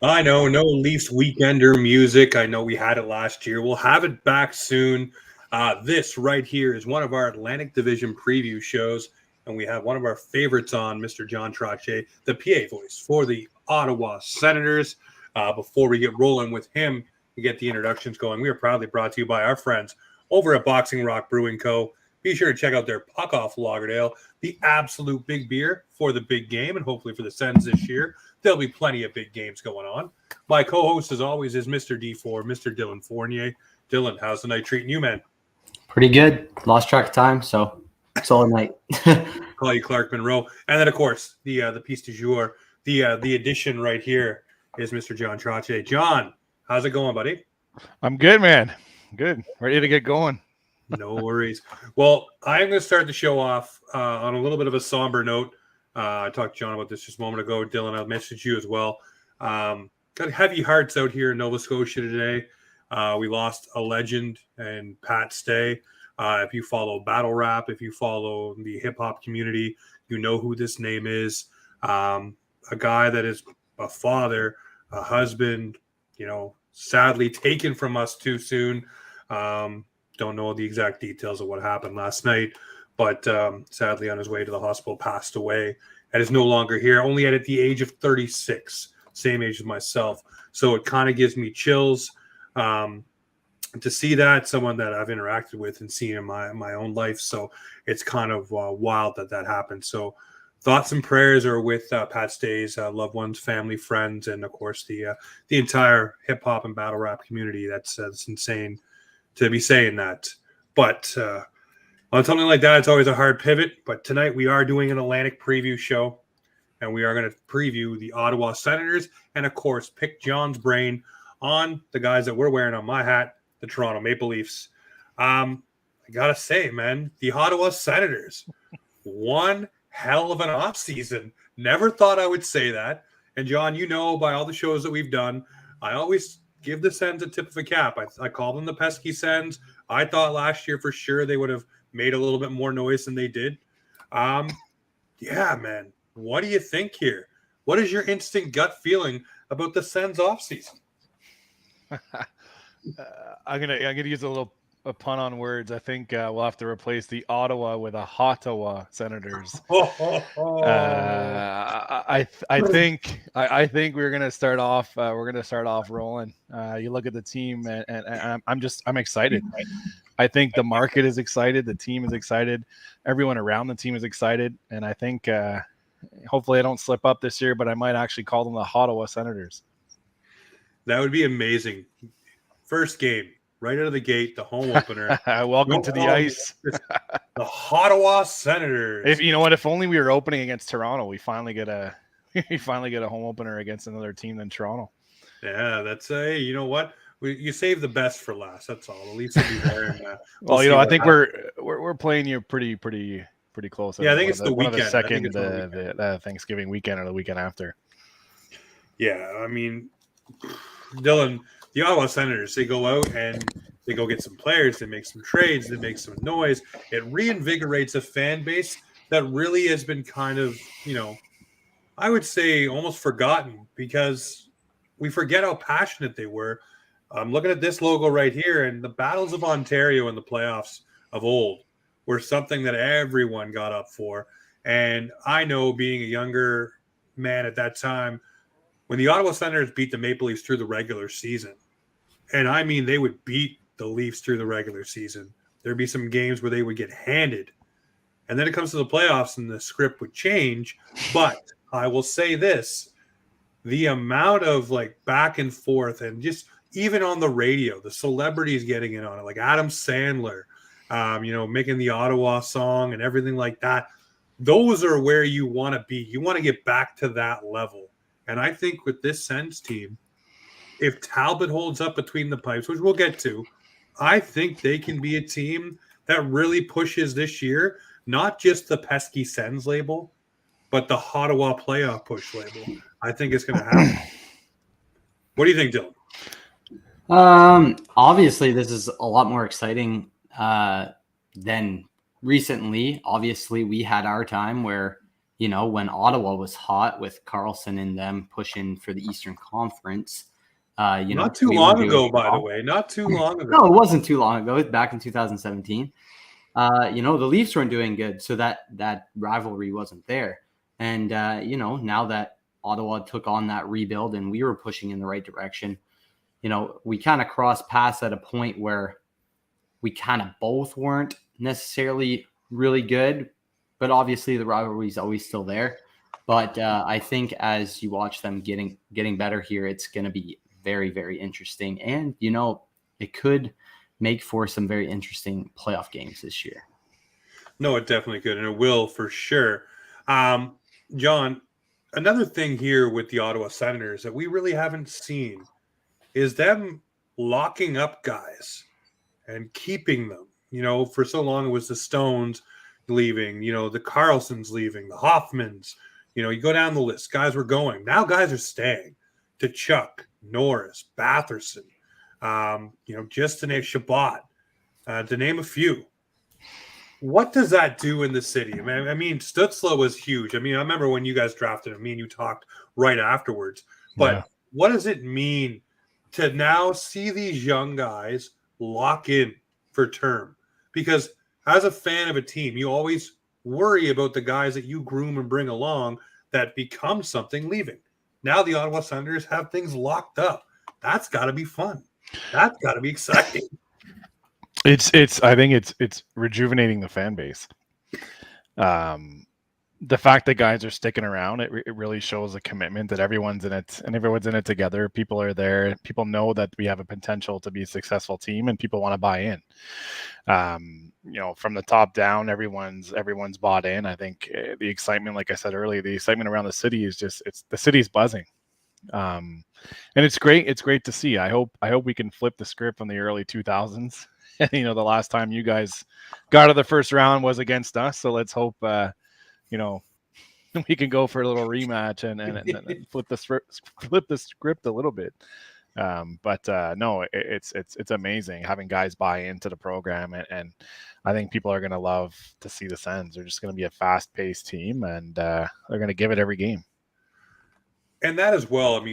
I know, no Leafs weekender music. I know we had it last year. We'll have it back soon. This right here is one of our Atlantic Division preview shows, and we have one of our favorites on, Mr. John Trottier, the PA voice for the Ottawa Senators. Before we get rolling with him and get the introductions going, we are proudly brought to you by our friends over at Boxing Rock Brewing Co. Be sure to check out their Puck Off Lagerdale, the absolute big beer for the big game, and hopefully for the Sens this year. There'll be plenty of big games going on. My co-host, as always, is Mr. D4, Mr. Dylan Fournier. Dylan, how's the night treating you, man? Pretty good. Lost track of time, so solid night. Call you Clark Monroe. And then, of course, the piece du jour, the addition right here is Mr. John Trottier. John, how's it going, buddy? I'm good, man. Good. Ready to get going. No worries. Well, I'm going to start the show off on a little bit of a somber note. I talked to John about this just a moment ago. Dylan, I'll message you as well. Got heavy hearts out here in Nova Scotia today. We lost a legend and Pat Stay. If you follow battle rap, if you follow the hip hop community, you know who this name is. A guy that is a father, a husband, sadly taken from us too soon. Don't know the exact details of what happened last night, but sadly on his way to the hospital passed away and is no longer here, only at the age of 36, same age as myself. So it kind of gives me chills to see that, someone that I've interacted with and seen in my own life. So it's kind of wild that happened. So thoughts and prayers are with Pat Stay's loved ones, family, friends, and of course the entire hip hop and battle rap community. That's insane to be saying that. But on something like that, it's always a hard pivot. But tonight we are doing an Atlantic preview show, and we are going to preview the Ottawa Senators and, of course, pick John's brain on the guys that we're wearing on my hat, the Toronto Maple Leafs. I got to say, man, the Ottawa Senators, one hell of an offseason. Never thought I would say that. And, John, by all the shows that we've done, I always give the Sens a tip of the cap. I call them the pesky Sens. I thought last year for sure they would have made a little bit more noise than they did. Yeah, man. What do you think here? What is your instant gut feeling about the Sens offseason? I'm gonna use a pun on words. I think we'll have to replace the Ottawa with a Ottawa Senators. I think we're gonna start off. Rolling. You look at the team, and I'm excited. I think the market is excited. The team is excited. Everyone around the team is excited, and I think hopefully I don't slip up this year, but I might actually call them the Ottawa Senators. That would be amazing. First game, right out of the gate, the home opener. Welcome to the ice. The Ottawa Senators. If only we were opening against Toronto, we finally get a home opener against another team than Toronto. Yeah, that's you know what? You save the best for last. That's all. The Leafs will be there. Well, I think we're playing you pretty close. Yeah, I think it's the weekend. The second, the Thanksgiving weekend or the weekend after. Yeah, I mean, Dylan, the Ottawa Senators, they go out and they go get some players. They make some trades. They make some noise. It reinvigorates a fan base that really has been kind of, I would say almost forgotten because we forget how passionate they were. I'm looking at this logo right here, and the battles of Ontario in the playoffs of old were something that everyone got up for. And I know, being a younger man at that time, when the Ottawa Senators beat the Maple Leafs through the regular season, and I mean they would beat the Leafs through the regular season, there'd be some games where they would get handed. And then it comes to the playoffs and the script would change. But I will say this, the amount of back and forth and just even on the radio, the celebrities getting in on it, like Adam Sandler, making the Ottawa song and everything like that. Those are where you want to be. You want to get back to that level. And I think with this Sens team, if Talbot holds up between the pipes, which we'll get to, I think they can be a team that really pushes this year, not just the pesky Sens label, but the Ottawa playoff push label. I think it's going to happen. What do you think, Dylan? Obviously, this is a lot more exciting than recently. Obviously, we had our time where, when Ottawa was hot with Carlson and them pushing for the Eastern Conference, Not too we were long doing ago, by the well. way. Not too long ago. No, it wasn't too long ago. It was back in 2017. The Leafs weren't doing good, so that rivalry wasn't there. And now that Ottawa took on that rebuild and we were pushing in the right direction, we kind of crossed paths at a point where we kind of both weren't necessarily really good, but obviously the rivalry is always still there. But I think as you watch them getting better here, it's going to be very, very interesting. And, it could make for some very interesting playoff games this year. No, it definitely could, and it will for sure. John, another thing here with the Ottawa Senators that we really haven't seen is them locking up guys and keeping them. For so long it was the Stones leaving, the Carlsons leaving, the Hoffmans. You go down the list. Guys were going. Now guys are staying. To Chuck, Norris, Batherson, just to name Shabbat, to name a few. What does that do in the city? I mean, Stützle was huge. I remember when you guys drafted him, me and you talked right afterwards. But What does it mean to now see these young guys lock in for term? Because as a fan of a team, you always worry about the guys that you groom and bring along that become something leaving. Now the Ottawa Senators have things locked up. That's got to be fun. That's got to be exciting. I think it's rejuvenating the fan base. The fact that guys are sticking around, it really shows a commitment that everyone's in it and everyone's in it together. People are there. People know that we have a potential to be a successful team and people want to buy in. From the top down, everyone's bought in. I think the excitement, like I said earlier, the excitement around the city is the city's buzzing. And it's great. It's great to see. I hope we can flip the script from the early 2000s. The last time you guys got to the first round was against us. So let's hope, we can go for a little rematch and flip the script a little bit. No, it's amazing having guys buy into the program, and I think people are going to love to see the Sens. They're just going to be a fast-paced team, and they're going to give it every game. And that as well.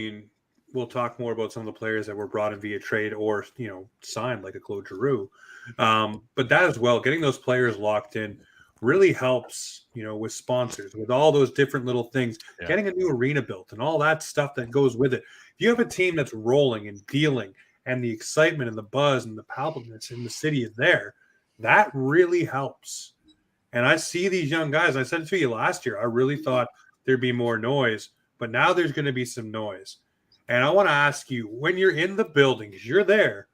We'll talk more about some of the players that were brought in via trade or signed, like a Claude Giroux. But that as well, getting those players locked in really helps, with sponsors, with all those different little things, getting a new arena built and all that stuff that goes with it. If you have a team that's rolling and dealing and the excitement and the buzz and the palpableness in the city is there, that really helps. And I see these young guys, I said it to you last year, I really thought there'd be more noise, but now there's going to be some noise. And I want to ask you, when you're in the buildings, you're there,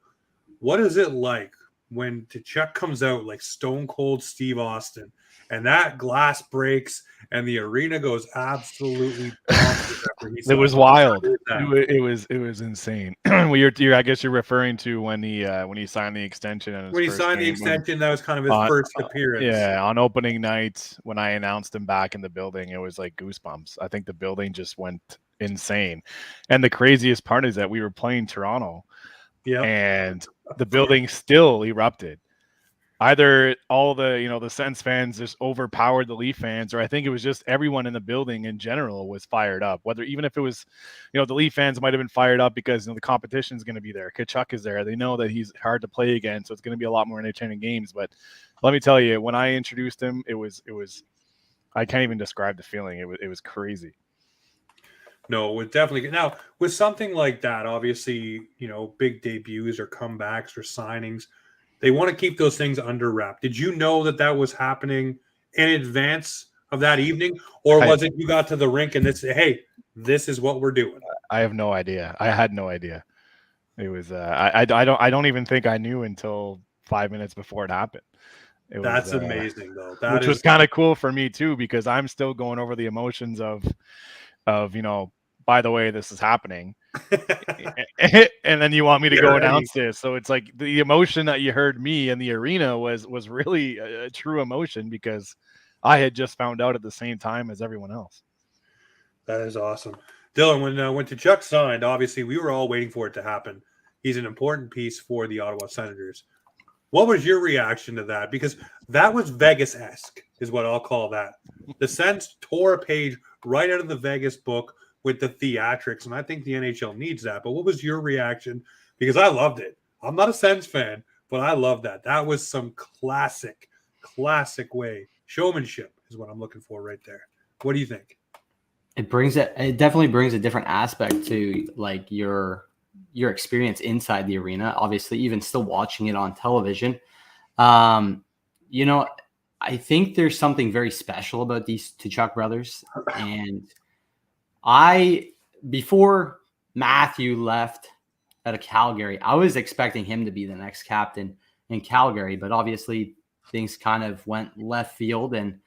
what is it like when Tkachuk comes out like Stone Cold Steve Austin and that glass breaks and the arena goes absolutely bonkers? It was wild. It was insane. I guess you're referring to when he signed the extension. When he signed the extension, that was kind of his first appearance. Yeah, on opening night when I announced him back in the building, it was like goosebumps. I think the building just went insane. And the craziest part is that we were playing Toronto, and the building still erupted. Either all the Sens fans just overpowered the Leaf fans, or I think it was just everyone in the building in general was fired up. Whether even if it was, the Leaf fans might have been fired up because the competition is going to be there. Tkachuk is there. They know that he's hard to play against, so it's going to be a lot more entertaining games. But let me tell you, when I introduced him, it was I can't even describe the feeling. It was crazy. No, it was definitely. Now, with something like that, obviously, big debuts or comebacks or signings, they want to keep those things under wrap. Did you know that was happening in advance of that evening? Or was it you got to the rink and this is what we're doing? I have no idea. I had no idea. It was I don't even think I knew until 5 minutes before it happened. That's amazing though. Which was kind of cool for me too, because I'm still going over the emotions of by the way, this is happening. And then you want me to go announce this. So it's like the emotion that you heard me in the arena was really a true emotion, because I had just found out at the same time as everyone else. That is awesome. Dylan, when Tkachuk signed, obviously we were all waiting for it to happen. He's an important piece for the Ottawa Senators. What was your reaction to that? Because that was Vegas-esque. is what I'll call that. The Sens tore a page right out of the Vegas book with the theatrics, and I think the NHL needs that. But what was your reaction? Because I loved it. I'm not a Sens fan, but I love that. That was some classic way. Showmanship is what I'm looking for right there. What do you think? It definitely brings a different aspect to like your experience inside the arena. Obviously, even still watching it on television. You know, I think there's something very special about these Tkachuk brothers. And before Matthew left out of Calgary, I was expecting him to be the next captain in Calgary, but obviously things kind of went left field and,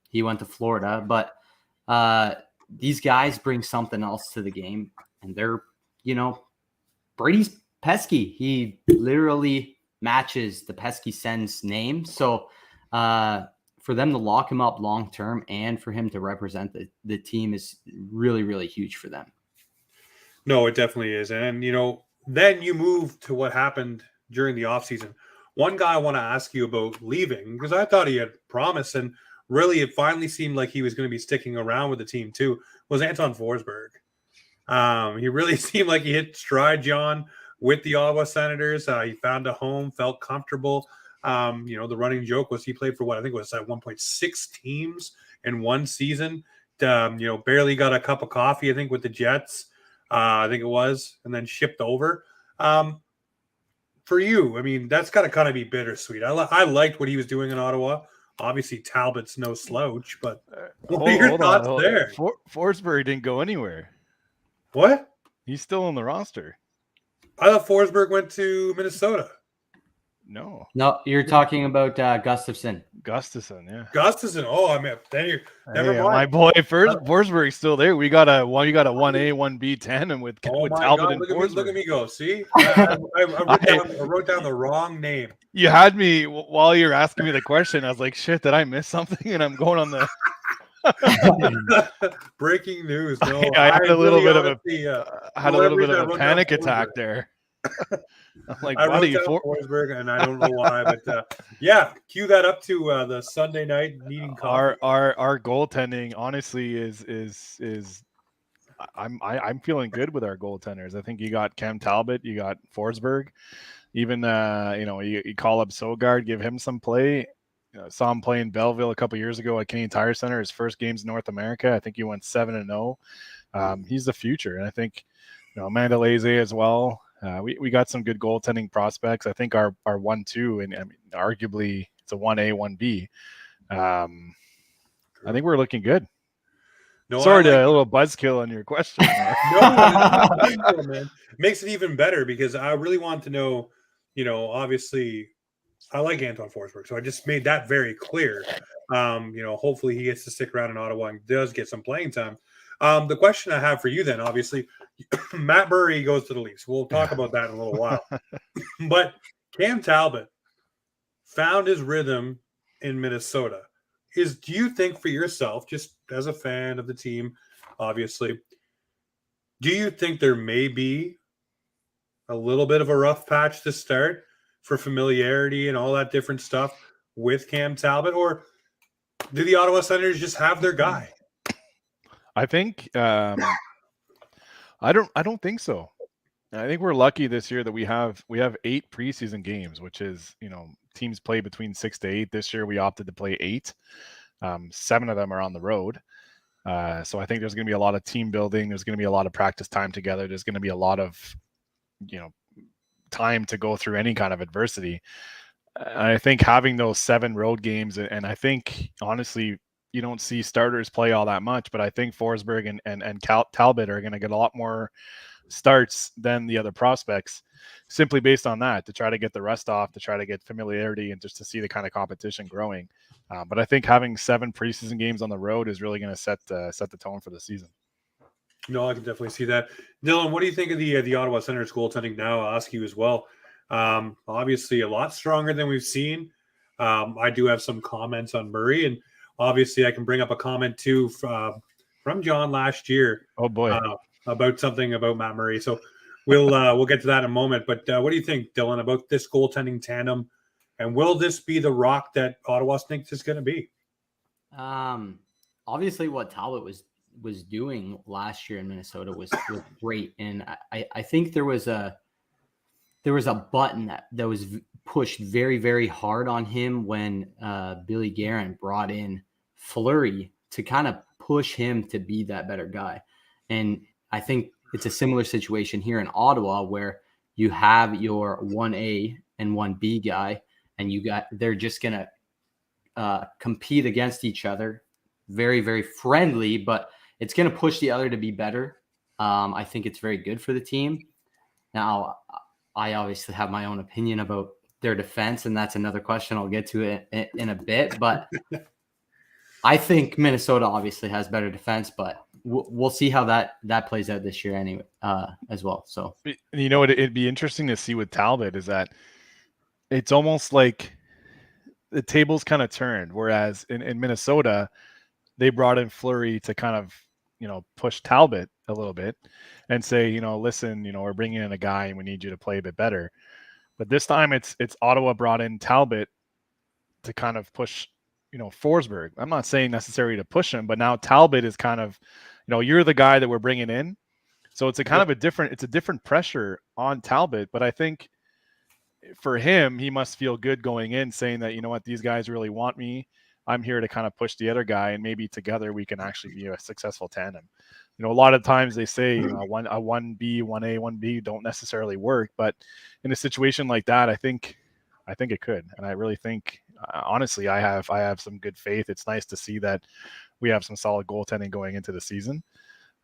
he went to Florida. But these guys bring something else to the game, and they're, Brady's pesky. He literally matches the pesky Sens name. So for them to lock him up long term and for him to represent the team is really, really huge for them. No, it definitely is. And, then you move to what happened during the offseason. One guy I want to ask you about leaving, because I thought he had promise, and really it finally seemed like he was going to be sticking around with the team too, was Anton Forsberg. He really seemed like he hit stride, John, with the Ottawa Senators. He found a home, felt comfortable. The running joke was he played for what I think was 1.6 teams in one season. Barely got a cup of coffee, I think, with the Jets. I think it was, and then shipped over. For you, I mean, that's got to kind of be bittersweet. I liked what he was doing in Ottawa. Obviously, Talbot's no slouch, but what are your thoughts there? Forsberg didn't go anywhere. What? He's still on the roster. I thought Forsberg went to Minnesota. No, you're talking about Gustafsson. Yeah. Gustafsson. Oh, I mean, then you're never mind. My boy, Forsberg's still there. You got a 1A, 1B tandem with Talbot God, and Forsberg. Look at me go. See, I wrote down the wrong name. You had me while you were asking me the question. I was like, shit, did I miss something? And I'm going on the breaking news. No, I had a little bit of a panic attack there. I'm like, I wrote down Forsberg, and I don't know why, but cue that up to the Sunday night needing coffee. Our goaltending, honestly, is I'm feeling good with our goaltenders. I think you got Cam Talbot, you got Forsberg, even you call up Sogard, give him some play. Saw him play in Belleville a couple years ago at Canadian Tire Center. His first games in North America. I think he went 7-0. He's the future, and I think Amanda Laze as well. We got some good goaltending prospects. I think our 1-2, and I mean, arguably it's a 1A, 1B. I think we're looking good. No, sorry to a little buzzkill on your question. No, man. Makes it even better because I really want to know, obviously I like Anton Forsberg, so I just made that very clear. Hopefully he gets to stick around in Ottawa and does get some playing time. The question I have for you then, obviously, Matt Murray goes to the Leafs. We'll talk about that in a little while. But Cam Talbot found his rhythm in Minnesota. Do you think for yourself, just as a fan of the team, obviously, do you think there may be a little bit of a rough patch to start for familiarity and all that different stuff with Cam Talbot? Or do the Ottawa Senators just have their guy? I think I don't think so. I think we're lucky this year that we have 8 preseason games, which is, teams play between 6 to 8. This year we opted to play 8. 7 of them are on the road. So I think there's going to be a lot of team building. There's going to be a lot of practice time together. There's going to be a lot of, time to go through any kind of adversity. I think having those 7 road games, and I think honestly, you don't see starters play all that much, but I think Forsberg and Talbot are going to get a lot more starts than the other prospects, simply based on that, to try to get the rest off, to try to get familiarity, and just to see the kind of competition growing. But I think having 7 preseason games on the road is really going to set the tone for the season. No, I can definitely see that. Dylan, what do you think of the Ottawa Senators goaltending now? I'll ask you as well. Obviously, a lot stronger than we've seen. I do have some comments on Murray, and obviously, I can bring up a comment too from John last year. Oh boy, about something about Matt Murray. So we'll get to that in a moment. But what do you think, Dylan, about this goaltending tandem? And will this be the rock that Ottawa thinks it's going to be? Obviously, what Talbot was doing last year in Minnesota was great, and I think there was a button that was pushed very, very hard on him when Billy Guerin brought in Fleury to kind of push him to be that better guy. And I think it's a similar situation here in Ottawa where you have your 1A and 1B guy, and they're just going to compete against each other. Very, very friendly, but it's going to push the other to be better. I think it's very good for the team. Now, I obviously have my own opinion about their defense, and that's another question I'll get to in a bit. But I think Minnesota obviously has better defense, but we'll see how that plays out this year anyway, as well. So, you know, it'd be interesting to see with Talbot is that it's almost like the tables kind of turned. Whereas in Minnesota, they brought in Fleury to kind of, you know, push Talbot a little bit and say, you know, listen, you know, we're bringing in a guy and we need you to play a bit better. But this time it's Ottawa brought in Talbot to kind of push, you know, Forsberg. I'm not saying necessarily to push him, but now Talbot is kind of, you know, you're the guy that we're bringing in. So it's a kind of a different pressure on Talbot. But I think for him, he must feel good going in saying that, you know what, these guys really want me. I'm here to kind of push the other guy, and maybe together we can actually be a successful tandem. You know, a lot of times they say, you know, a 1B, 1A, 1B don't necessarily work, but in a situation like that, I think it could, and I really think, honestly, I have some good faith. It's nice to see that we have some solid goaltending going into the season,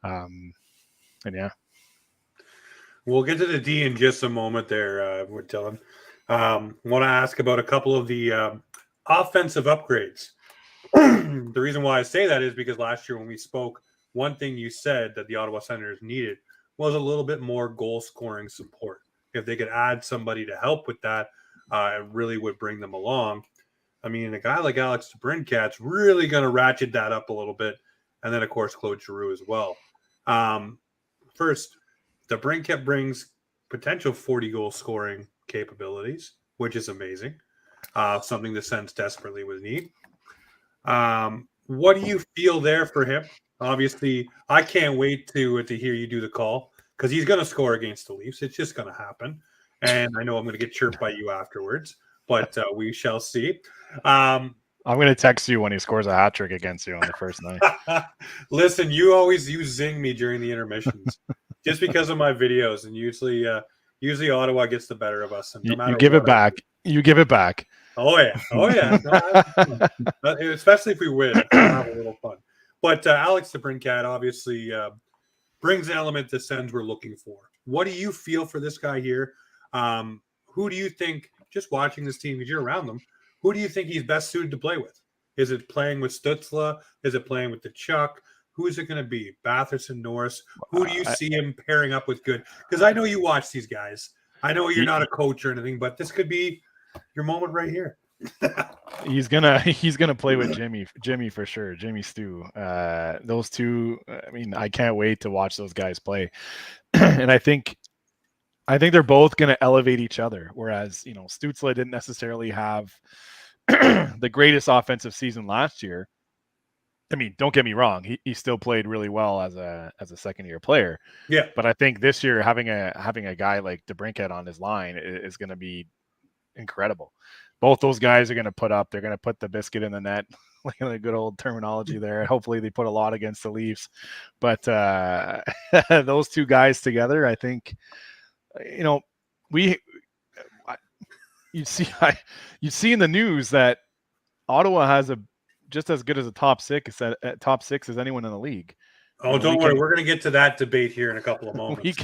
and yeah. We'll get to the D in just a moment there with Dylan. Want to ask about a couple of the offensive upgrades. The reason why I say that is because last year when we spoke, one thing you said that the Ottawa Senators needed was a little bit more goal scoring support. If they could add somebody to help with that, it really would bring them along. I mean, a guy like Alex DeBrincat's really going to ratchet that up a little bit. And then, of course, Claude Giroux as well. First, DeBrincat brings potential 40-goal scoring capabilities, which is amazing. Something the Sens desperately would need. What do you feel there for him? Obviously, I can't wait to hear you do the call because he's going to score against the Leafs. It's just going to happen. And I know I'm going to get chirped by you afterwards, but we shall see. I'm going to text you when he scores a hat trick against you on the first night. Listen, you zing me during the intermissions just because of my videos, and usually Ottawa gets the better of us. And no matter you give it back. You give it back. Oh yeah. No, especially if we win, we'll have a little fun. But Alex DeBrincat obviously brings an element the Sens we're looking for. What do you feel for this guy here? Who do you think, just watching this team, because you're around them, who do you think he's best suited to play with? Is it playing with Stützle? Is it playing with the Chuck? Who is it going to be? Batherson, Norris? Who do you see him pairing up with good? Because I know you watch these guys. I know you're not a coach or anything, but this could be your moment right here. He's gonna play with Jimmy for sure. Jimmy Stu. Those two. I mean, I can't wait to watch those guys play. And I think they're both gonna elevate each other. Whereas, you know, Stützle didn't necessarily have the greatest offensive season last year. I mean, don't get me wrong. He still played really well as a second year player. Yeah. But I think this year having a guy like DeBrincat on his line is going to be incredible. Both those guys are going to put up. They're going to put the biscuit in the net, like the good old terminology there. Hopefully they put a lot against the Leafs. But those two guys together, I think, you know, you see in the news that Ottawa has just as good as a top six as anyone in the league. Oh, don't worry. We're going to get to that debate here in a couple of moments.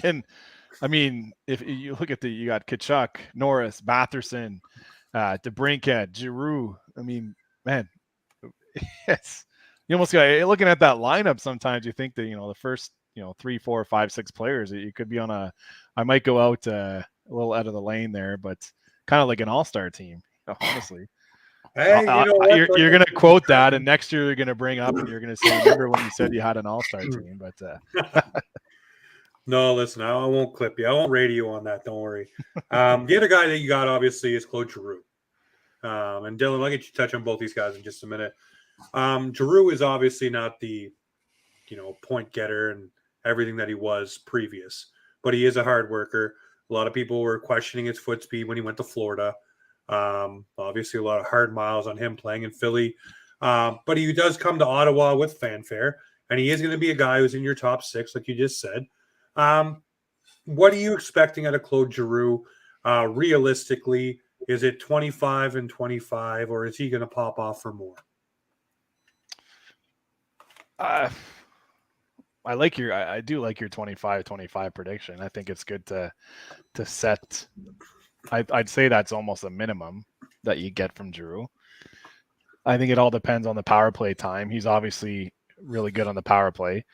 I mean, if you look at you got Tkachuk, Norris, Batherson, DeBrincat, Giroux. I mean, man, it's you almost got looking at that lineup. Sometimes you think that, you know, the first, you know, 3, 4, 5, 6 players, you could be on I might go out a little out of the lane there, but kind of like an all-star team, honestly. Hey, you know what? You're going to quote that, and next year you're going to bring up and you're going to say, remember when you said you had an all-star team? But no, listen, I won't clip you. I won't radio on that. Don't worry. The other guy that you got, obviously, is Claude Giroux. And Dylan, I'll get you to touch on both these guys in just a minute. Giroux is obviously not the, point getter and everything that he was previous, but he is a hard worker. A lot of people were questioning his foot speed when he went to Florida. Obviously, a lot of hard miles on him playing in Philly. But he does come to Ottawa with fanfare, and he is going to be a guy who's in your top 6, like you just said. What are you expecting out of Claude Giroux? Realistically, is it 25 and 25, or is he going to pop off for more? I do like your 25-25 prediction. I think it's good to set. I'd say that's almost a minimum that you get from Giroux. I think it all depends on the power play time. He's obviously really good on the power play.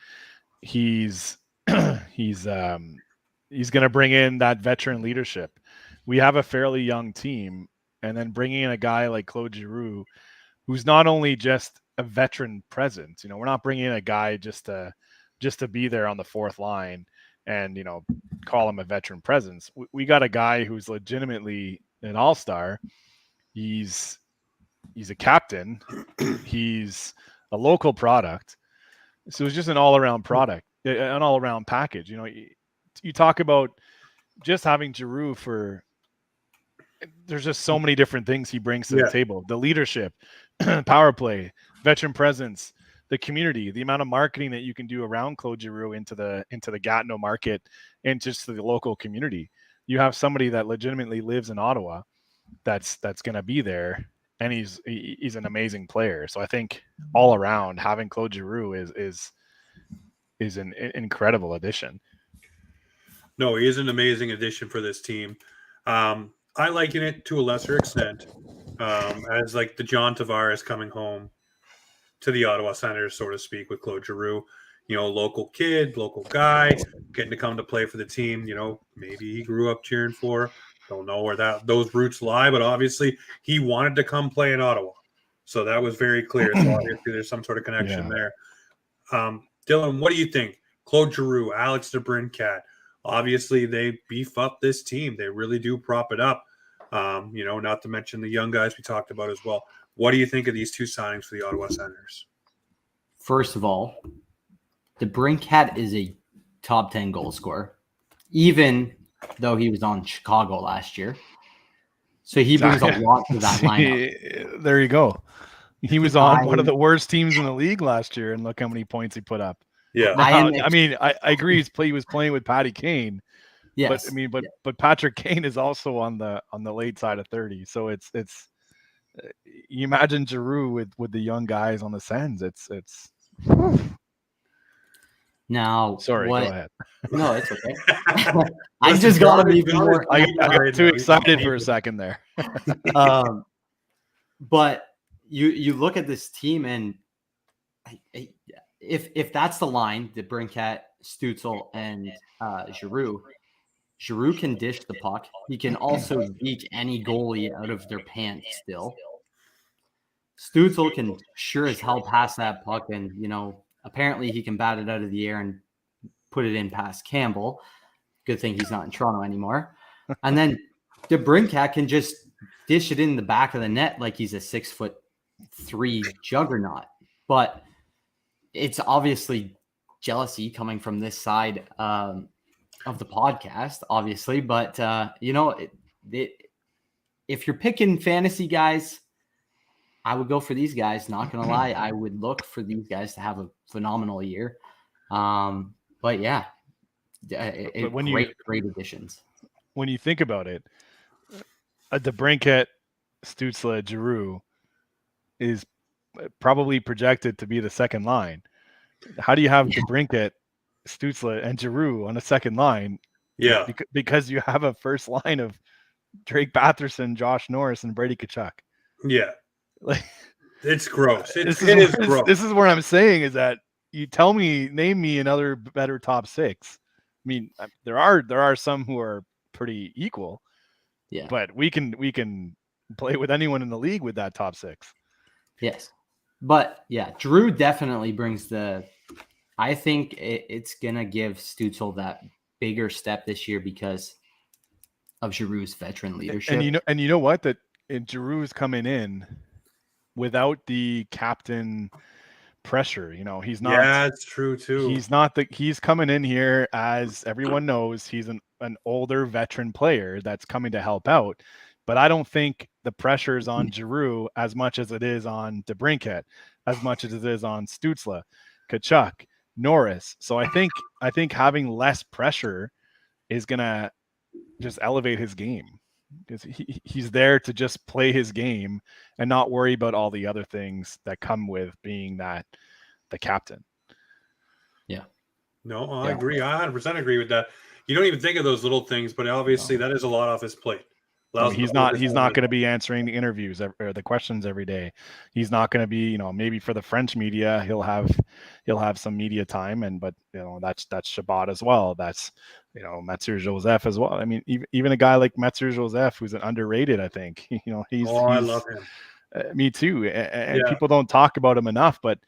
He's going to bring in that veteran leadership. We have a fairly young team, and then bringing in a guy like Claude Giroux, who's not only just a veteran presence. We're not bringing in a guy just to be there on the fourth line and call him a veteran presence. We got a guy who's legitimately an all-star. He's a captain. He's a local product. So it's just an all-around product, an all-around package. You talk about just having Giroux there's just so many different things he brings to the table. The leadership, power play, veteran presence, the community, the amount of marketing that you can do around Claude Giroux into the Gatineau market and just to the local community. You have somebody that legitimately lives in Ottawa that's going to be there, and he's an amazing player. So I think all around having Claude Giroux is an incredible addition. No, he is an amazing addition for this team. I liken it to a lesser extent as like the John Tavares coming home to the Ottawa Senators, so to speak, with Claude Giroux. Local kid, local guy, getting to come to play for the team. Maybe he grew up cheering for. Don't know where those roots lie, but obviously he wanted to come play in Ottawa. So that was very clear. So obviously there's some sort of connection there. Dylan, what do you think? Claude Giroux, Alex DeBrincat. Obviously, they beef up this team. They really do prop it up. Not to mention the young guys we talked about as well. What do you think of these two signings for the Ottawa Senators? First of all, DeBrincat is a top 10 goal scorer, even though he was on Chicago last year. So he brings a lot to that lineup. There you go. He was on one of the worst teams in the league last year, and look how many points he put up. Yeah, I agree. He was playing with Patty Kane. Yes, but Patrick Kane is also on the late side of 30. So it's you imagine Giroux with the young guys on the Sens. It's now. Sorry, go ahead. No, it's okay. I just got to be more. I got too excited for a second there. But you look at this team, and if that's the line, the Brincat, Stützle, and Giroux can dish the puck. He can also beat any goalie out of their pants still. Stützle can sure as hell pass that puck, and apparently he can bat it out of the air and put it in past Campbell. Good thing he's not in Toronto anymore. And then DeBrincat can just dish it in the back of the net like he's a 6'3" juggernaut. But it's obviously jealousy coming from this side of the podcast, obviously. But, if you're picking fantasy guys, I would go for these guys. Not going to lie. I would look for these guys to have a phenomenal year. But yeah, great additions. When you think about it, a DeBrincat, Stützle, Giroux is probably projected to be the second line. How do you have DeBrincat, Stützle, and Giroux on a second line? Yeah, because you have a first line of Drake Batherson, Josh Norris, and Brady Tkachuk. Yeah, it's gross. It is gross. This is what I'm saying is that you name me another better top six. I mean, there are some who are pretty equal. Yeah, but we can play with anyone in the league with that top six. Yes, but yeah, Giroux definitely brings I think it's gonna give Stützle that bigger step this year because of Giroux's veteran leadership. And you know what? That Giroux's coming in without the captain pressure. He's not. Yeah, it's true too. He's coming in here, as everyone knows, he's an older veteran player that's coming to help out. But I don't think the pressure is on Giroux as much as it is on DeBrincat, as much as it is on Stützle, Tkachuk, Norris. So I think having less pressure is gonna just elevate his game, because he's there to just play his game and not worry about all the other things that come with being the captain. Yeah. No, I agree. I 100% agree with that. You don't even think of those little things, but obviously that is a lot off his plate. He's not going to be answering the interviews or the questions every day. He's not going to be, maybe for the French media, he'll have some media time, but that's Chabot as well. That's, Metzer Joseph as well. I mean, even a guy like Metzer Joseph, who's an underrated, I think, I love him. Me too. And people don't talk about him enough, but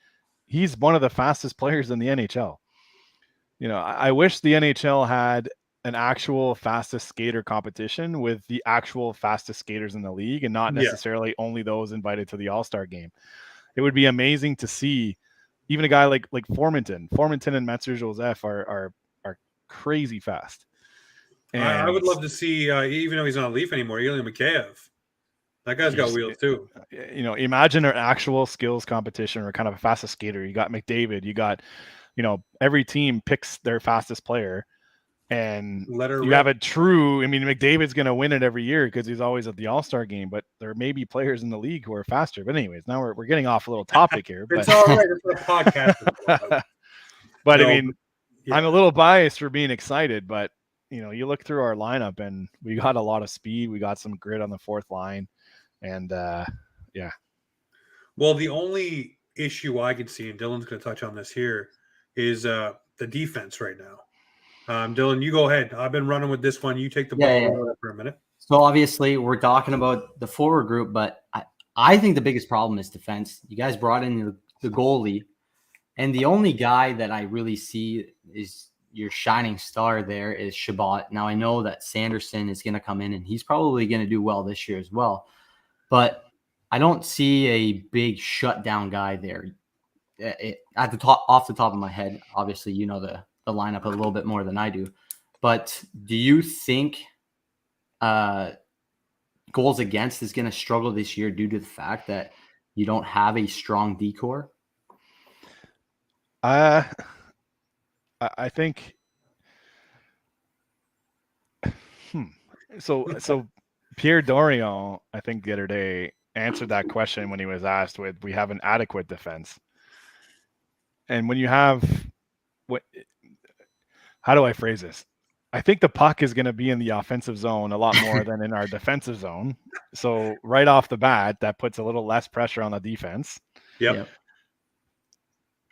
he's one of the fastest players in the NHL. I wish the NHL had an actual fastest skater competition with the actual fastest skaters in the league, and not necessarily only those invited to the All-Star game. It would be amazing to see even a guy like Formenton and Metzer Joseph are crazy fast. And I would love to see, even though he's not a Leaf anymore, Ilya Mikheyev. That guy's got wheels too. Imagine an actual skills competition or kind of a fastest skater. You got McDavid, you got, every team picks their fastest player. And have a true, McDavid's going to win it every year because he's always at the All-Star game, but there may be players in the league who are faster. But anyways, now we're getting off a little topic here. It's all right. It's a podcast. But I'm a little biased for being excited, but you look through our lineup and we got a lot of speed. We got some grit on the fourth line. And Well, the only issue I can see, and Dylan's going to touch on this here, is the defense right now. Dylan, you go ahead. I've been running with this one. You take the ball for a minute. So obviously we're talking about the forward group, but I think the biggest problem is defense. You guys brought in the goalie, and the only guy that I really see is your shining star there is Chabot. Now I know that Sanderson is going to come in, and he's probably going to do well this year as well, but I don't see a big shutdown guy there. Off the top of my head, obviously the lineup a little bit more than I do, but do you think goals against is going to struggle this year due to the fact that you don't have a strong decor? I think so Pierre Dorion, I think the other day, answered that question when he was asked we have an adequate defense. And when you have how do I phrase this? I think the puck is going to be in the offensive zone a lot more than in our defensive zone. So right off the bat, that puts a little less pressure on the defense. Yep.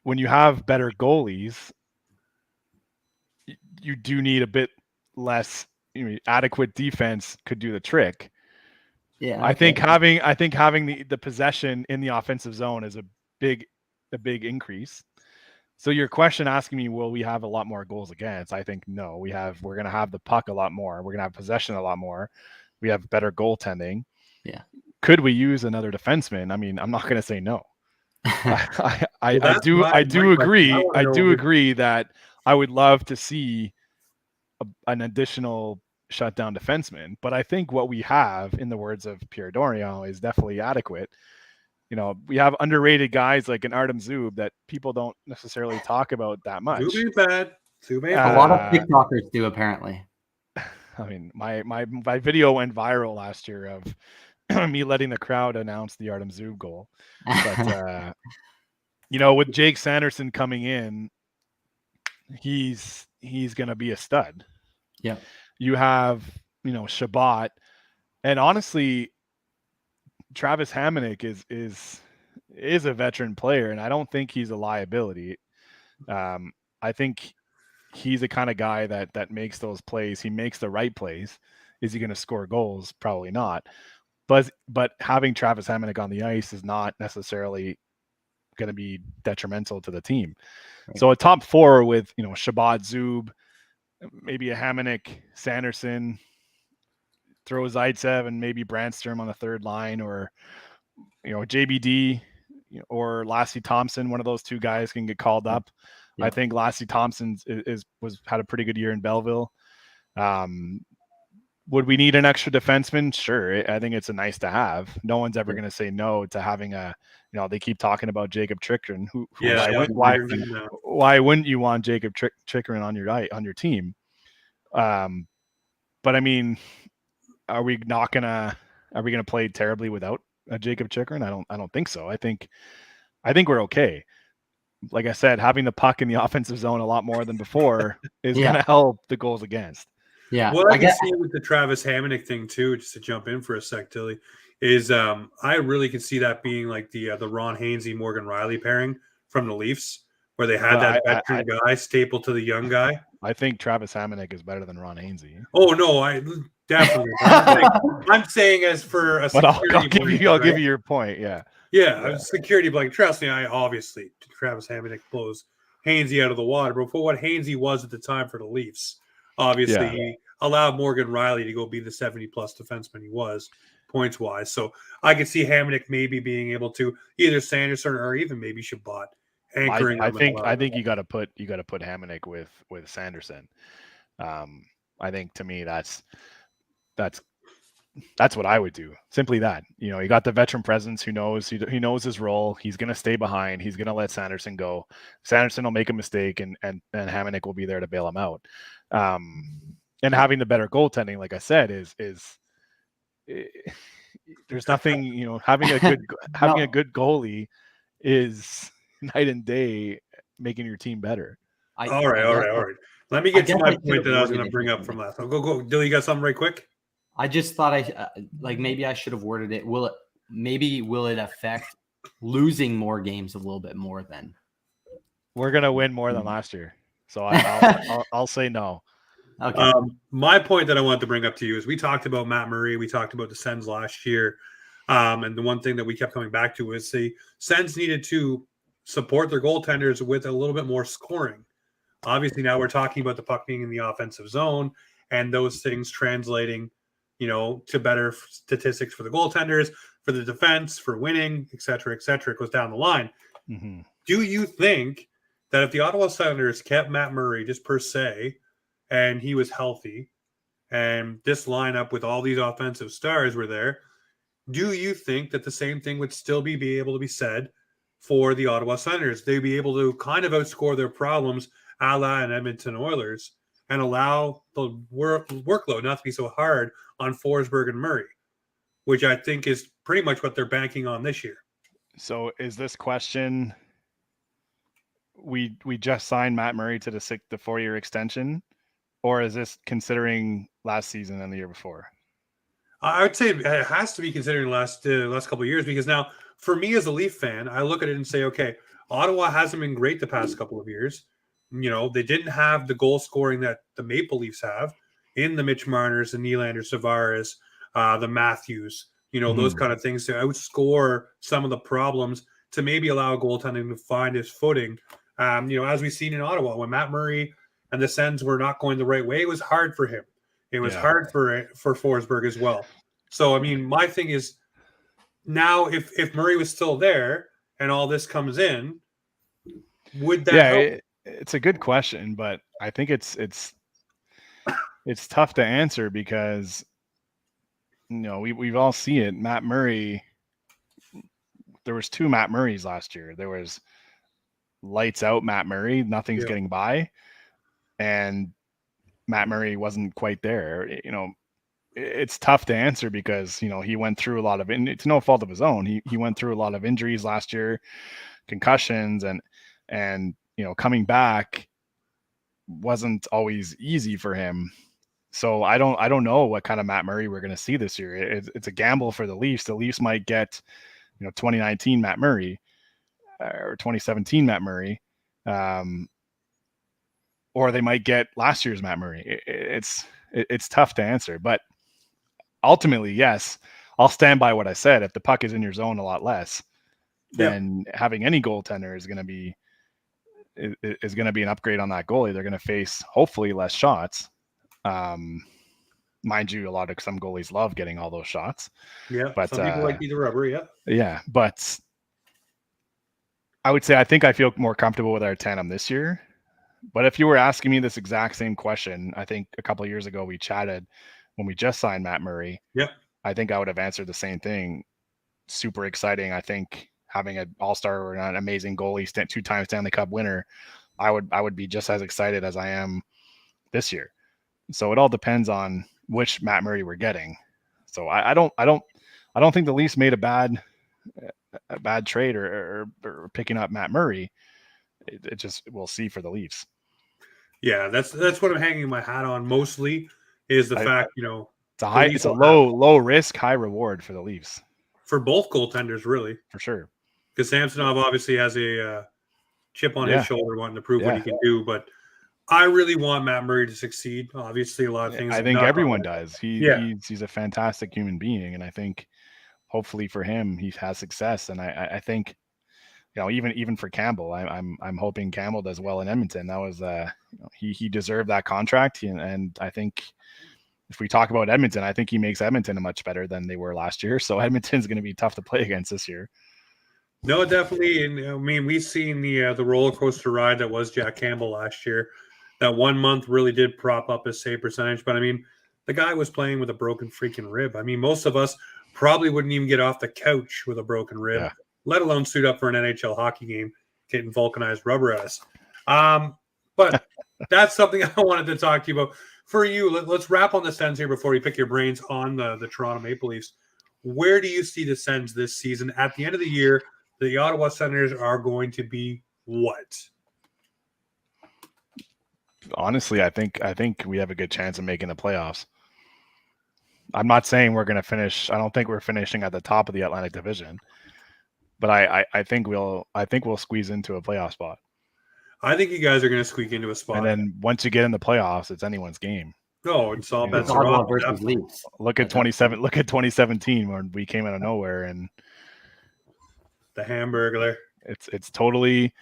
When you have better goalies, you do need a bit less. Adequate defense could do the trick. Yeah. I think having the possession in the offensive zone is a big increase. So your question asking me, will we have a lot more goals against? I think no. We're going to have the puck a lot more. We're going to have possession a lot more. We have better goaltending. Yeah. Could we use another defenseman? I'm not going to say no. I do agree. I do agree that I would love to see an additional shutdown defenseman, but I think what we have, in the words of Pierre Dorion, is definitely adequate. We have underrated guys like an Artem Zub that people don't necessarily talk about that much. Too bad. A lot of TikTokers do, apparently. My video went viral last year of me letting the crowd announce the Artem Zub goal. But with Jake Sanderson coming in, he's going to be a stud. Yeah. You have, Chabot, and honestly, Travis Hamonic is a veteran player, and I don't think he's a liability. I think he's the kind of guy that makes those plays. He makes the right plays. Is he going to score goals? Probably not. But having Travis Hamonic on the ice is not necessarily going to be detrimental to the team. Right. So a top four with, Chabot, Zub, maybe a Hamonic, Sanderson, throw Zaitsev and maybe Brandstrom on the third line, or JBD or Lassie Thompson, one of those two guys can get called up. Yeah. I think Lassie Thompson had a pretty good year in Belleville. Would we need an extra defenseman? Sure. I think it's a nice to have. No one's ever going to say no to having they keep talking about Jacob Chychrun. Why wouldn't you want Jacob Chychrun on your team? But I mean, are we gonna play terribly without Jacob Chychrun? I don't think so. I think we're okay. Like I said, having the puck in the offensive zone a lot more than before is gonna help the goals against. Yeah. What I can see with the Travis Hamonic thing too, just to jump in for a sec, Tilly, is I really can see that being like the Ron Hainsey Morgan Riley pairing from the Leafs, where they had that veteran guy stapled to the young guy. I think Travis Hamonic is better than Ron Hainsey. Oh no, I definitely. I'm saying as for a security. I'll give you your point. Yeah. Security blank. Trust me, I obviously Travis Hamonic blows Hainsey out of the water, but for what Hainsey was at the time for the Leafs, obviously he allowed Morgan Riley to go be the 70-plus defenseman he was, points wise. So I could see Hamonic maybe being able to either Sanderson or even maybe Shabbat anchoring. I think you got to put Hamonic with Sanderson. I think to me that's what I would do. Simply that. You got the veteran presence who knows his role. He's going to stay behind. He's going to let Sanderson go. Sanderson will make a mistake, and Hamonic will be there to bail him out. And having the better goaltending, like I said, is there's nothing. Having a good goalie is night and day, making your team better. All right. Let me get to my point that I was going to bring up from last time. Go. Dilly, you got something right quick? I just thought maybe I should have worded it. Will it affect losing more games a little bit more then? We're going to win more than last year. So I'll say no. Okay. My point that I wanted to bring up to you is we talked about Matt Murray. We talked about the Sens last year. And the one thing that we kept coming back to is the Sens needed to support their goaltenders with a little bit more scoring. Obviously, now we're talking about the puck being in the offensive zone and those things translating, to better statistics for the goaltenders, for the defense, for winning, et cetera, it goes down the line. Mm-hmm. Do you think that if the Ottawa Senators kept Matt Murray just per se, and he was healthy, and this lineup with all these offensive stars were there, do you think that the same thing would still be able to be said for the Ottawa Senators? They'd be able to kind of outscore their problems a la an Edmonton Oilers and allow the workload not to be so hard on Forsberg and Murray, which I think is pretty much what they're banking on this year. So is this question, we just signed Matt Murray to the 4-year extension, or is this considering last season and the year before? I would say it has to be considering the last couple of years, because now for me as a Leaf fan, I look at it and say, okay, Ottawa hasn't been great the past couple of years. They didn't have the goal scoring that the Maple Leafs have in the Mitch Marners, the Nylander, Tavares, the Matthews, those kind of things to outscore some of the problems to maybe allow goaltending to find his footing. As we've seen in Ottawa, when Matt Murray and the Sens were not going the right way, it was hard for him. It was hard for Forsberg as well. So, I mean, my thing is now if Murray was still there and all this comes in, would that help? It's a good question, but I think it's tough to answer because, we've all seen it. Matt Murray, there was 2 Matt Murrays last year. There was lights out Matt Murray, nothing's getting by, and Matt Murray wasn't quite there. It's tough to answer because, he went through a lot of, and it's no fault of his own. He went through a lot of injuries last year, concussions, and coming back wasn't always easy for him. So I don't know what kind of Matt Murray we're going to see this year. It's a gamble for the Leafs. The Leafs might get, 2019 Matt Murray or 2017 Matt Murray, or they might get last year's Matt Murray. It's tough to answer, but ultimately, yes, I'll stand by what I said. If the puck is in your zone a lot less, then having any goaltender is going to be an upgrade on that goalie. They're going to face hopefully less shots. mind you, some goalies love getting all those shots. Yeah, But some people like the rubber. Yeah, yeah, but I would say I think I feel more comfortable with our tandem this year. But if you were asking me this exact same question, I think a couple of years ago we chatted when we just signed Matt Murray. yeah. I think I would have answered the same thing. Super exciting. I think having an all-star or an amazing goalie, 2-time Stanley Cup winner, I would be just as excited as I am this year. So it all depends on which Matt Murray we're getting. So I don't think the Leafs made a bad trade or picking up Matt Murray. It just, we'll see for the Leafs. Yeah, that's what I'm hanging my hat on mostly is the fact, it's a low risk, high reward for the Leafs. For both goaltenders, really. For sure. Because Samsonov obviously has a chip on his shoulder wanting to prove what he can do, but I really want Matt Murray to succeed. Obviously, a lot of things. I think everyone does. He's a fantastic human being, and I think hopefully for him he has success. And I think, even for Campbell, I'm hoping Campbell does well in Edmonton. That was he deserved that contract, and I think if we talk about Edmonton, I think he makes Edmonton much better than they were last year. So Edmonton's going to be tough to play against this year. No, definitely. And I mean, we've seen the roller coaster ride that was Jack Campbell last year. That 1 month really did prop up his save percentage. But I mean, the guy was playing with a broken freaking rib. I mean, most of us probably wouldn't even get off the couch with a broken rib, let alone suit up for an NHL hockey game, getting vulcanized rubber at us. But that's something I wanted to talk to you about. For you, let's wrap on the Sens here before we pick your brains on the Toronto Maple Leafs. Where do you see the Sens this season? At the end of the year, the Ottawa Senators are going to be what? Honestly, I think we have a good chance of making the playoffs. I'm not saying we're going to finish. I don't think we're finishing at the top of the Atlantic Division, but I think we'll squeeze into a playoff spot. I think you guys are going to squeak into a spot. And then once you get in the playoffs, it's anyone's game. No, it's all bets are off versus Leafs. Look at 2017 when we came out of nowhere and the Hamburglar. It's totally.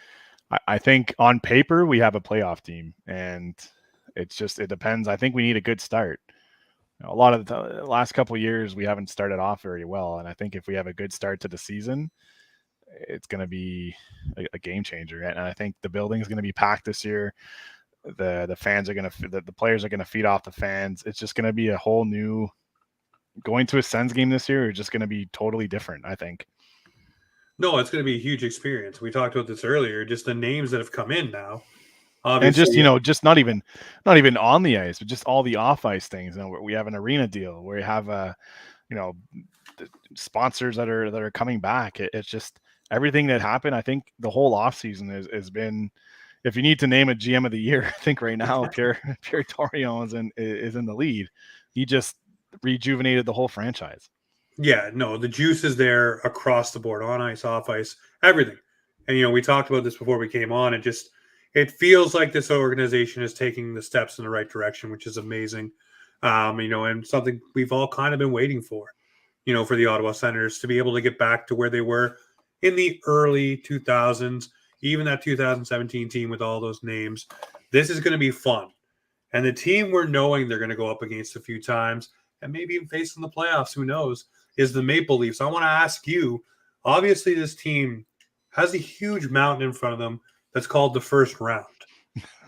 I think on paper we have a playoff team, and it depends. I think we need a good start. A lot of the last couple of years we haven't started off very well, and I think if we have a good start to the season, it's going to be a game changer. And I think the building is going to be packed this year. The fans are going to, the players are going to feed off the fans. It's just going to be a whole new, going to a Sens game this year is just going to be totally different, I think. No, it's going to be a huge experience. We talked about this earlier, just the names that have come in now. Obviously, and just not even on the ice, but just all the off ice things. We have an arena deal where we have sponsors that are coming back. It's just everything that happened. I think the whole off season has been. If you need to name a GM of the year, I think right now Pierre Torion is in the lead. He just rejuvenated the whole franchise. Yeah, no, the juice is there across the board, on ice, off ice, everything. And we talked about this before we came on. It feels like this organization is taking the steps in the right direction, which is amazing. And something we've all kind of been waiting for the Ottawa Senators to be able to get back to where they were in the early 2000s, even that 2017 team with all those names. This is going to be fun. And the team we're knowing they're going to go up against a few times and maybe even face in the playoffs, who knows, is the Maple Leafs. I want to ask you, obviously this team has a huge mountain in front of them that's called the first round.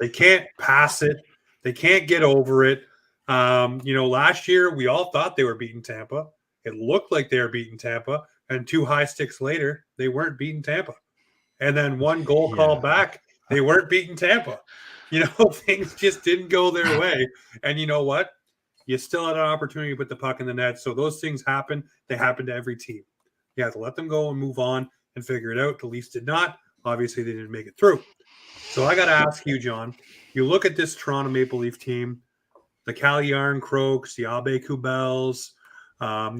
They can't pass it. They can't get over it. Last year we all thought they were beating Tampa. It looked like they were beating Tampa, and 2 high sticks later, they weren't beating Tampa. And then 1 goal called back, they weren't beating Tampa. Things just didn't go their way. And you know what? You still had an opportunity to put the puck in the net. So those things happen. They happen to every team. You have to let them go and move on and figure it out. The Leafs did not. Obviously, they didn't make it through. So I got to ask you, John, you look at this Toronto Maple Leaf team, the Calle Yarncroaks, the Abe Kubels,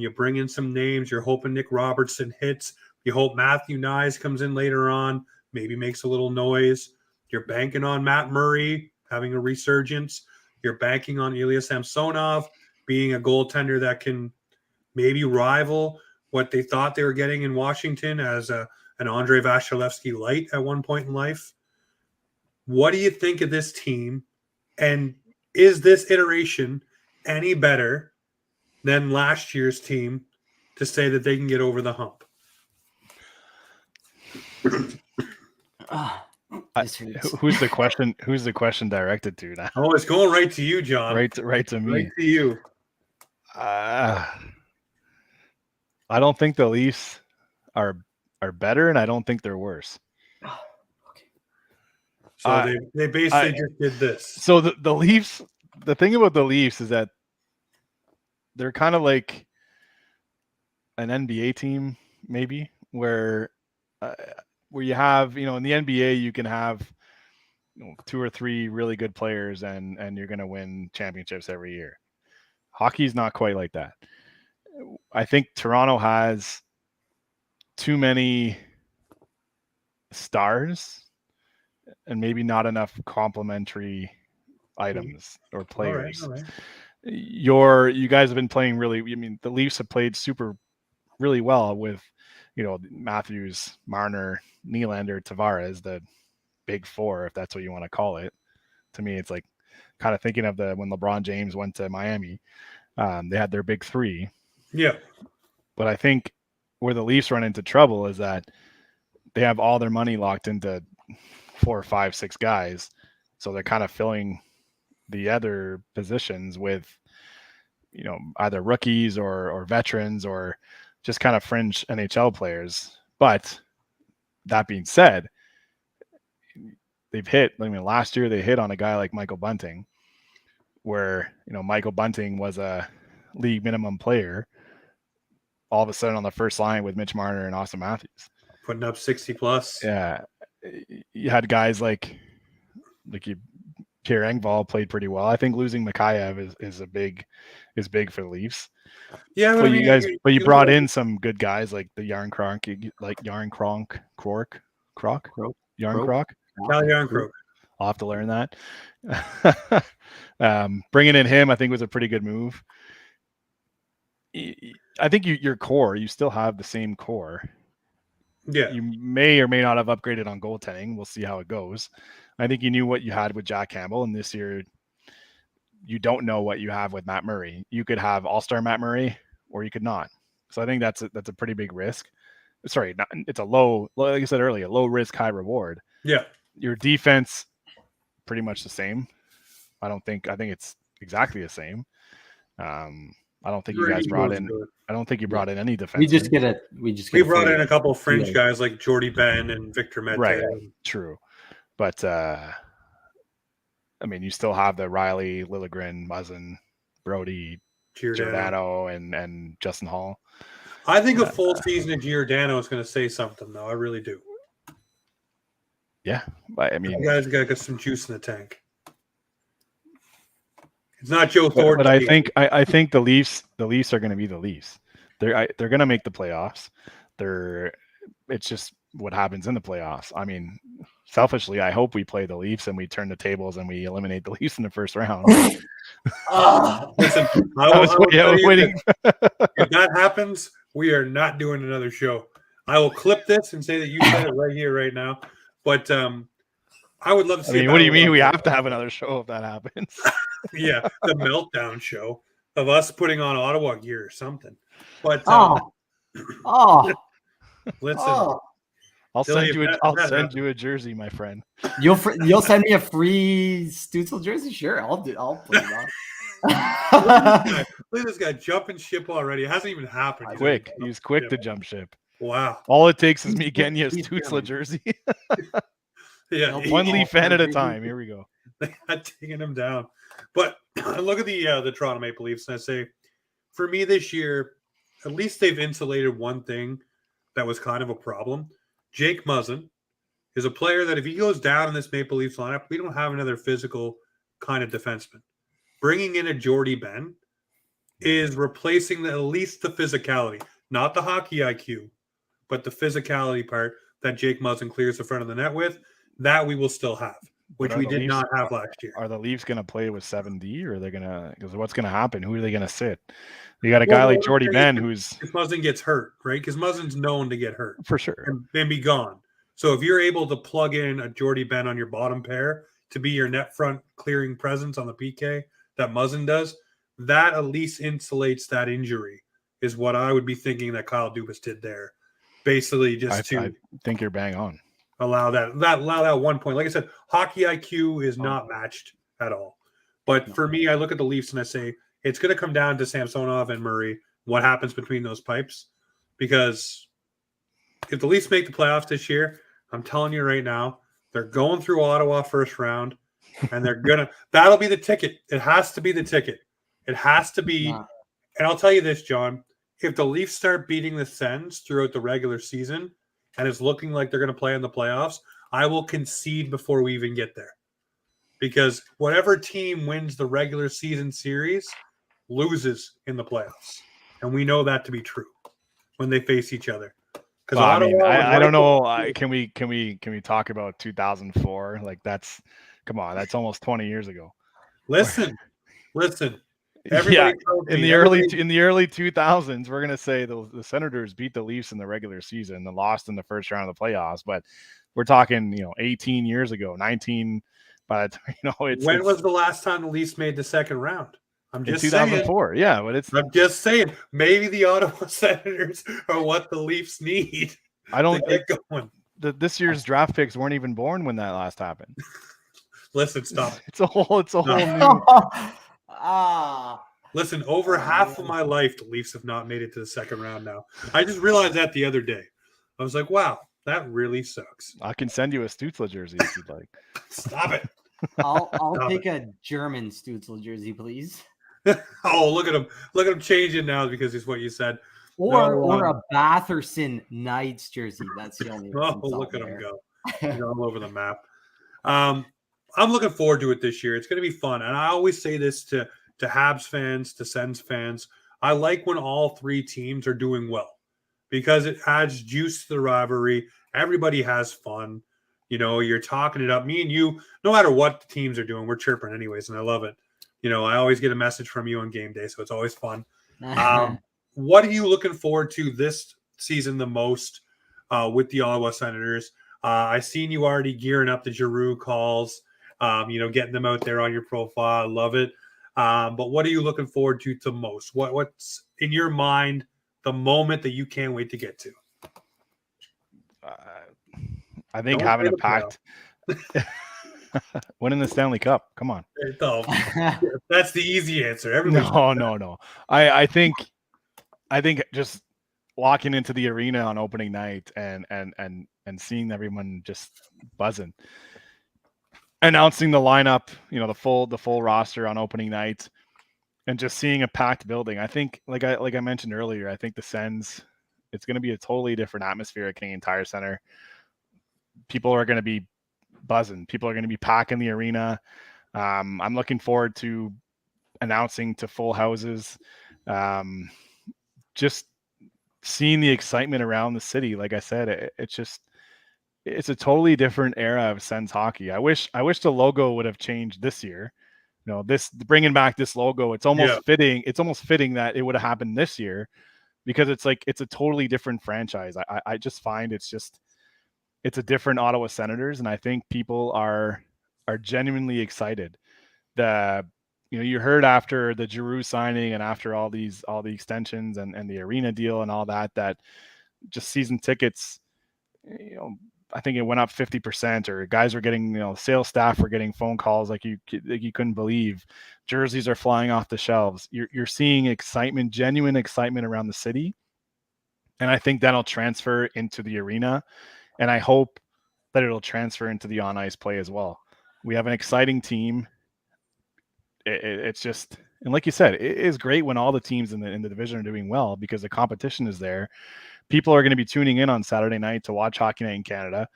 you bring in some names. You're hoping Nick Robertson hits. You hope Matthew Nyes comes in later on, maybe makes a little noise. You're banking on Matt Murray having a resurgence. You're banking on Ilya Samsonov being a goaltender that can maybe rival what they thought they were getting in Washington as an Andrei Vasilevsky light at one point in life. What do you think of this team? And is this iteration any better than last year's team to say that they can get over the hump? Who's the question? Who's the question directed to now? Oh, it's going right to you, John. Right to me. Right to you. I don't think the Leafs are better, and I don't think they're worse. So they basically just did this. So the Leafs, the thing about the Leafs is that they're kind of like an NBA team, maybe, where you have, in the NBA you can have 2 or 3 really good players and you're going to win championships every year. Hockey's not quite like that. I think Toronto has too many stars and maybe not enough complementary items or players. All right. You guys have been playing the Leafs have played really well with, Matthews, Marner, Nylander, Tavares, the big four, if that's what you want to call it. To me, it's like kind of thinking of when LeBron James went to Miami. They had their big three. Yeah. But I think where the Leafs run into trouble is that they have all their money locked into 4, 5, 6 guys. So they're kind of filling the other positions with, either rookies or veterans or just kind of fringe NHL players. But that being said, they've hit, last year they hit on a guy like Michael Bunting, where, Michael Bunting was a league minimum player all of a sudden on the first line with Mitch Marner and Austin Matthews. Putting up 60 plus. Yeah. You had guys like Pierre Engvall played pretty well. I think losing Mikheyev is big for the Leafs. Yeah, but you brought in some good guys like the Yarn Kronk, I'll have to learn that. Bringing in him, I think, was a pretty good move. I think your core, you still have the same core. Yeah. You may or may not have upgraded on goaltending. We'll see how it goes. I think you knew what you had with Jack Campbell, and this year you don't know what you have with Matt Murray. You could have all-star Matt Murray, or you could not. So I think that's a pretty big risk. Sorry, it's a low, like I said earlier, low risk, high reward. Yeah. Your defense, pretty much the same. I think it's exactly the same. I don't think you guys brought in. I don't think you brought in any defense. We brought in a couple of fringe guys like Jordy Ben and Victor Mete. Right, true. But you still have the Riley, Liljegren, Muzzin, Brody, Giordano, and Justin Hall. I think a full season of Giordano is going to say something, though. I really do. Yeah, you guys got some juice in the tank. It's not Joe Thornton. But I think the Leafs are going to be the Leafs. They're going to make the playoffs. It's just what happens in the playoffs. Selfishly, I hope we play the Leafs and we turn the tables and we eliminate the Leafs in the first round. Listen, I was waiting. If that happens, we are not doing another show. I will clip this and say that you said it right here, right now. But I would love to see. What do you mean we have to have another show if that happens? Yeah, the meltdown show of us putting on Ottawa gear or something. But listen, I'll send you a jersey, my friend. You'll send me a free Stutzel jersey? Sure, I'll put it on. Look at this guy jumping ship already. It hasn't even happened. He's quick to jump ship. Wow. All it takes is me getting you a Stutzel jersey. Yeah, one Leaf fan at a time. Here we go. They had taken him down. But look at the Toronto Maple Leafs, and I say, for me this year, at least they've insulated one thing that was kind of a problem. Jake Muzzin is a player that if he goes down in this Maple Leafs lineup, we don't have another physical kind of defenseman. Bringing in a Jordy Ben is replacing at least the physicality, not the hockey IQ, but the physicality part that Jake Muzzin clears the front of the net with. That we will still have, which we did not have last year. Are the Leafs going to play with 7D, or are they going to? Because what's going to happen? Who are they going to sit? You got a guy like Jordy Ben who's. If Muzzin gets hurt, right? Because Muzzin's known to get hurt for sure and be gone. So if you're able to plug in a Jordy Ben on your bottom pair to be your net front clearing presence on the PK that Muzzin does, that at least insulates that injury, is what I would be thinking that Kyle Dubas did there. Basically, just I think you're bang on. allow that 1 point. Like I said, hockey IQ is not matched at all. But for me, I look at the Leafs and I say it's going to come down to Samsonov and Murray, what happens between those pipes. Because if the Leafs make the playoffs this year, I'm telling you right now, they're going through Ottawa first round, and that'll be the ticket. It has to be the ticket. It has to be. Yeah. And I'll tell you this, John, if the Leafs start beating the Sens throughout the regular season and it's looking like they're going to play in the playoffs, I will concede before we even get there. Because whatever team wins the regular season series loses in the playoffs. And we know that to be true when they face each other. Well, I don't know. Can we talk about 2004? Like come on, that's almost 20 years ago. Listen. Yeah, in the early 2000s, we're gonna say the Senators beat the Leafs in the regular season and lost in the first round of the playoffs. But we're talking, 18 years ago, 19. But when was the last time the Leafs made the second round? I'm just 2004. Saying. Yeah, but I'm just saying. Maybe the Ottawa Senators are what the Leafs need. I don't get going. This year's draft picks weren't even born when that last happened. Listen, stop. It's a whole new. Listen, over half of my life, the Leafs have not made it to the second round now. I just realized that the other day. I was like, wow, that really sucks. I can send you a Stützle jersey if you'd like. Stop it. I'll take a German Stützle jersey, please. Oh, look at him. Look at him changing now because it's what you said. Or a Batherson Knights jersey. That's the only one. Oh, look at him go. He's all over the map. I'm looking forward to it this year. It's going to be fun. And I always say this to Habs fans, to Sens fans. I like when all three teams are doing well because it adds juice to the rivalry. Everybody has fun. You're talking it up. Me and you, no matter what the teams are doing, we're chirping anyways, and I love it. I always get a message from you on game day, so it's always fun. What are you looking forward to this season the most with the Ottawa Senators? I seen you already gearing up the Giroux calls, getting them out there on your profile. I love it. But what are you looking forward to the most? What's in your mind the moment that you can't wait to get to? I think having a packed winning the Stanley Cup. Come on. That's the easy answer. No. I think just walking into the arena on opening night and seeing everyone just buzzing, announcing the lineup, the full roster on opening night, and just seeing a packed building. I think, like I mentioned earlier, I think the Sens, it's going to be a totally different atmosphere at Canadian Tire Center. People are going to be buzzing. People are going to be packing the arena. I'm looking forward to announcing to full houses. Just seeing the excitement around the city. Like I said, it's a totally different era of Sens hockey. I wish the logo would have changed this year. This bringing back this logo, it's almost fitting. It's almost fitting that it would have happened this year because it's a totally different franchise. I just find it's a different Ottawa Senators, and I think people are genuinely excited. You heard after the Giroux signing and after all the extensions and the arena deal and all that just season tickets, I think it went up 50%, or guys were getting, sales staff were getting phone calls like you couldn't believe. Jerseys are flying off the shelves. You're seeing excitement, genuine excitement around the city. And I think that'll transfer into the arena. And I hope that it'll transfer into the on-ice play as well. We have an exciting team. It's just, and like you said, it is great when all the teams in the division are doing well because the competition is there. People are going to be tuning in on Saturday night to watch Hockey Night in Canada.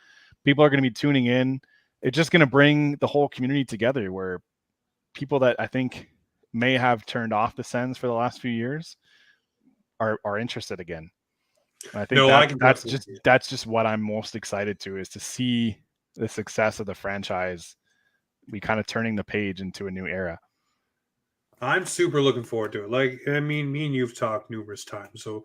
People are going to be tuning in. It's just going to bring the whole community together where people that I think may have turned off the Sens for the last few years are interested again. And I think that's just what I'm most excited to, is to see the success of the franchise. We kind of turning the page into a new era. I'm super looking forward to it. Me and you've talked numerous times, so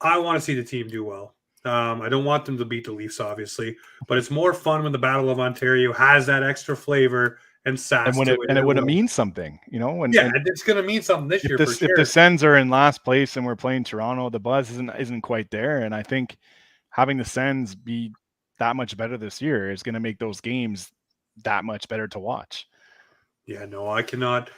I want to see the team do well. I don't want them to beat the Leafs, obviously, but it's more fun when the Battle of Ontario has that extra flavor and sass and to it would have will. mean something, and it's going to mean something this year for if sure. the Sens are in last place and we're playing Toronto, the buzz isn't quite there, and I think having the Sens be that much better this year is going to make those games that much better to watch. Yeah, no, I cannot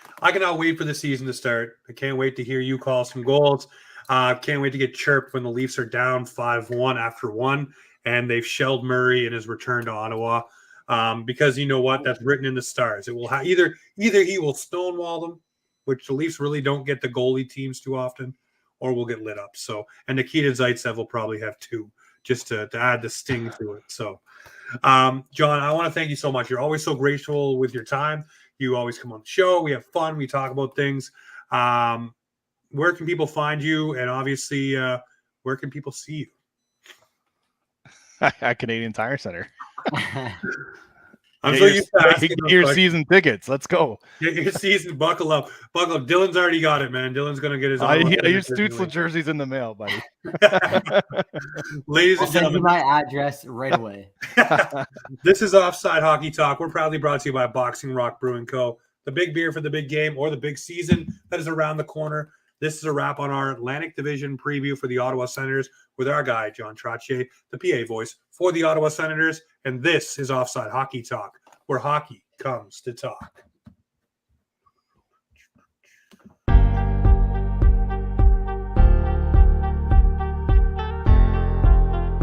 wait for the season to start. I can't wait to hear you call some goals. Can't wait to get chirped when the Leafs are down 5-1 after one, and they've shelled Murray in his return to Ottawa. Because you know what? That's written in the stars. It will either he will stonewall them, which the Leafs really don't get the goalie teams too often, or we'll get lit up. So, and Nikita Zaitsev will probably have two just to add the sting to it. So, John, I want to thank you so much. You're always so graceful with your time. You always come on the show. We have fun. We talk about things. Where can people find you? And obviously, where can people see you? At Canadian Tire Center. I'm so used to asking get your season tickets. Let's go. Get your season. Buckle up. Dylan's already got it, man. Dylan's going to get his own. Your Stützle jerseys in the mail, buddy. Ladies and I'll send gentlemen, you my address right away. This is Offside Hockey Talk. We're proudly brought to you by Boxing Rock Brewing Co. The big beer for the big game or the big season that is around the corner. This is a wrap on our Atlantic Division preview for the Ottawa Senators with our guy, John Trottier, the PA voice for the Ottawa Senators. And this is Offside Hockey Talk, where hockey comes to talk.